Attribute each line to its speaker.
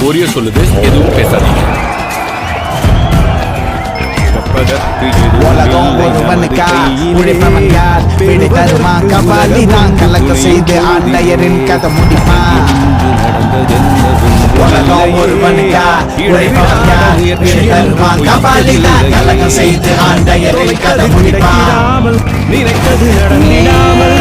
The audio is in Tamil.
Speaker 1: பொரிய சொல்லுது, எதுவும் பேசாதீங்க.
Speaker 2: உலகம் ஒருவனுக்கா உழைப்பவன் யார் விடை தருவான் கபாலி தான் கலக்க செய்து ஆண்டையரின் கதை முடிப்பான். உலகம் ஒருவனுக்கா உழைப்பவன் யார் விடை தருவான் கபாலி தான் கலக்க செய்து ஆண்டையரின் கதை முடிப்பான்.
Speaker 3: நினைத்தது நடந்திடாமல்